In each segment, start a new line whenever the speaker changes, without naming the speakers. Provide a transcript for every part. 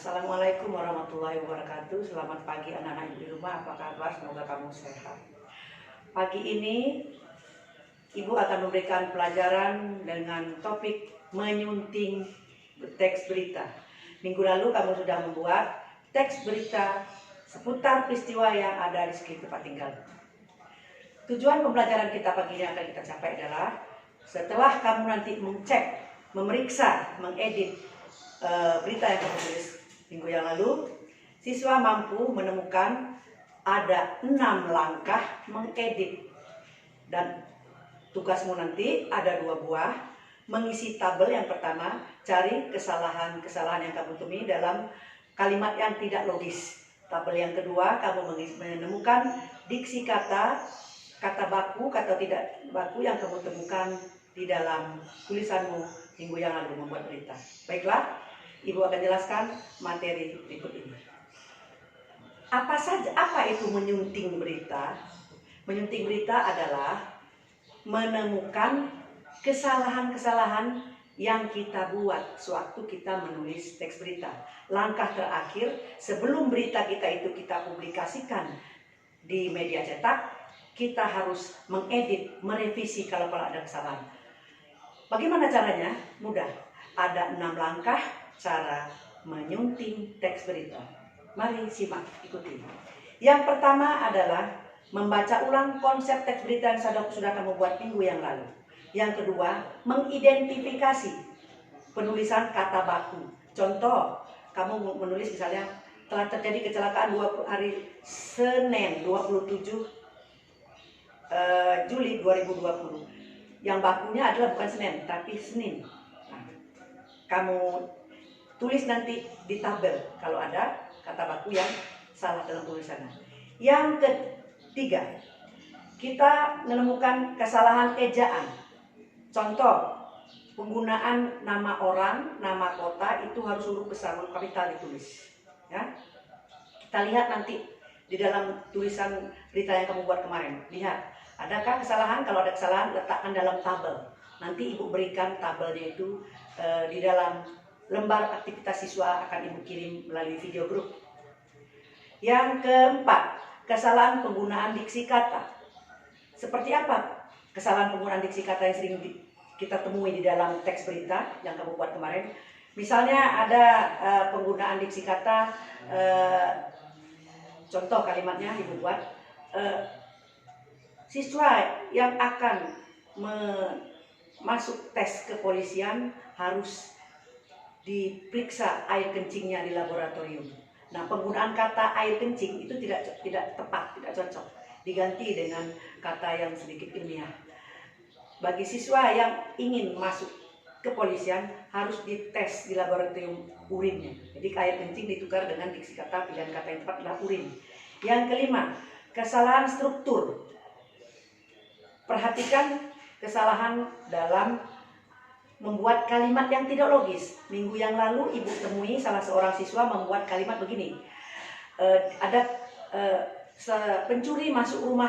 Assalamualaikum warahmatullahi wabarakatuh. Selamat pagi anak-anak ibu di rumah. Apa kabar? Semoga kamu sehat. Pagi ini ibu akan memberikan pelajaran dengan topik menyunting teks berita. Minggu lalu kamu sudah membuat teks berita seputar peristiwa yang ada di sekitar tempat tinggal. Tujuan pembelajaran kita pagi ini akan kita capai adalah setelah kamu nanti mengecek, memeriksa, mengedit berita yang kamu tulis minggu yang lalu, siswa mampu menemukan ada 6 langkah mengedit, dan tugasmu nanti ada 2 buah, mengisi tabel. Yang pertama, cari kesalahan-kesalahan yang kamu temui dalam kalimat yang tidak logis. Tabel yang kedua, kamu menemukan diksi kata, kata baku, kata tidak baku yang kamu temukan di dalam tulisanmu minggu yang lalu membuat berita. Baiklah, Ibu akan jelaskan materi berikut ini. Apa itu menyunting berita? Menyunting berita adalah menemukan kesalahan-kesalahan yang kita buat sewaktu kita menulis teks berita. Langkah terakhir sebelum berita kita itu kita publikasikan di media cetak, kita harus mengedit, merevisi kalau ada kesalahan. Bagaimana caranya? Mudah. Ada 6 langkah cara menyunting teks berita. Mari simak, ikuti. Yang pertama adalah membaca ulang konsep teks berita yang sudah kamu buat minggu yang lalu. Yang kedua, mengidentifikasi penulisan kata baku. Contoh, kamu menulis misalnya telah terjadi kecelakaan hari Senin 27 Juli 2020. Yang bakunya adalah bukan Senin, tapi Senin. Nah, kamu tulis nanti di tabel kalau ada kata baku yang salah dalam tulisannya. Yang ketiga, kita menemukan kesalahan ejaan. Contoh, penggunaan nama orang, nama kota itu harus huruf besar, huruf kapital ditulis. Ya, kita lihat nanti di dalam tulisan berita yang kamu buat kemarin. Lihat, adakah kesalahan? Kalau ada kesalahan, letakkan dalam tabel. Nanti ibu berikan tabelnya itu di dalam lembar aktivitas siswa, akan ibu kirim melalui video grup. Yang keempat, kesalahan penggunaan diksi kata. Seperti apa kesalahan penggunaan diksi kata yang sering kita temui di dalam teks berita yang kamu buat kemarin? Misalnya ada penggunaan diksi kata, contoh kalimatnya ibu buat, siswa yang akan masuk tes kepolisian harus diperiksa air kencingnya di laboratorium. Nah, penggunaan kata air kencing itu tidak tepat, tidak cocok. Diganti dengan kata yang sedikit ilmiah. Bagi siswa yang ingin masuk kepolisian harus dites di laboratorium urinnya. Jadi air kencing ditukar dengan diksi kata, pilihan kata yang tepat adalah urin. Yang kelima, kesalahan struktur. Perhatikan kesalahan dalam membuat kalimat yang tidak logis. Minggu yang lalu ibu temui salah seorang siswa membuat kalimat begini. Ada pencuri masuk rumah,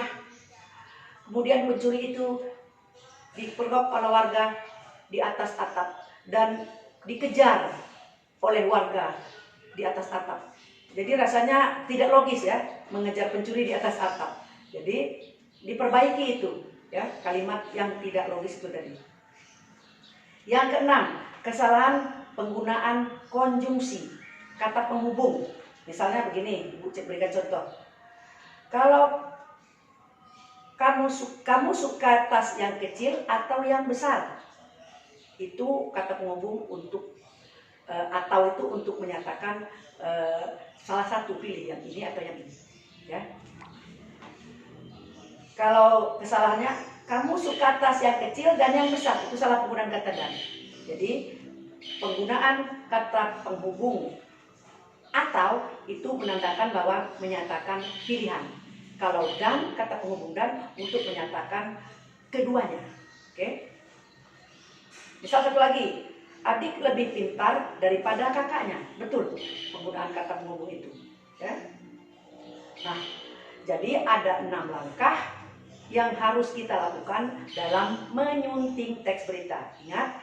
kemudian pencuri itu dipergok oleh warga di atas atap dan dikejar oleh warga di atas atap. Jadi rasanya tidak logis ya, mengejar pencuri di atas atap. Jadi diperbaiki itu ya, kalimat yang tidak logis itu tadi. Yang keenam, kesalahan penggunaan konjungsi, kata penghubung. Misalnya begini, ibu berikan contoh. Kalau kamu suka tas yang kecil atau yang besar, itu kata penghubung untuk atau itu untuk menyatakan salah satu, pilih yang ini atau yang ini. Ya. Kalau kesalahannya, kamu suka tas yang kecil dan yang besar, itu salah penggunaan kata dan. Jadi penggunaan kata penghubung atau itu menandakan bahwa menyatakan pilihan. Kalau dan, kata penghubung dan untuk menyatakan keduanya. Oke? Misal satu lagi, adik lebih pintar daripada kakaknya. Betul penggunaan kata penghubung itu. Ya? Nah, jadi ada 6 langkah yang harus kita lakukan dalam menyunting teks berita. Ingat,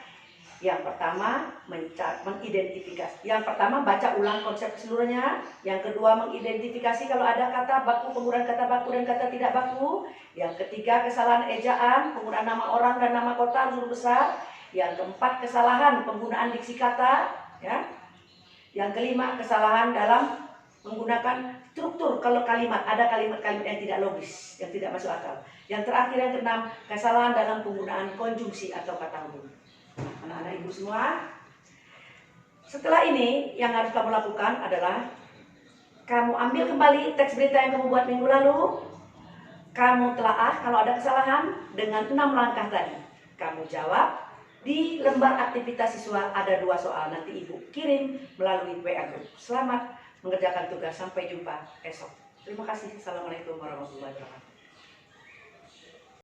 Yang pertama, mengidentifikasi. Yang pertama, baca ulang konsep keseluruhannya. Yang kedua, mengidentifikasi kalau ada kata baku, penggunaan kata baku dan kata tidak baku. Yang ketiga, kesalahan ejaan, penggunaan nama orang dan nama kota huruf besar. Yang keempat, kesalahan penggunaan diksi kata. Ya. Yang kelima, kesalahan dalam menggunakan struktur kalau kalimat. Ada kalimat-kalimat yang tidak logis, yang tidak masuk akal. Yang terakhir, yang keenam, kesalahan dalam penggunaan konjungsi atau kata hubung. Anak-anak ibu semua, setelah ini yang harus kamu lakukan adalah kamu ambil kembali teks berita yang kamu buat minggu lalu. Kamu telaah kalau ada kesalahan dengan 6 langkah tadi. Kamu jawab. Di lembar aktivitas siswa ada 2 soal. Nanti ibu kirim melalui WA group. Selamat mengerjakan tugas. Sampai jumpa esok. Terima kasih. Assalamualaikum warahmatullahi wabarakatuh.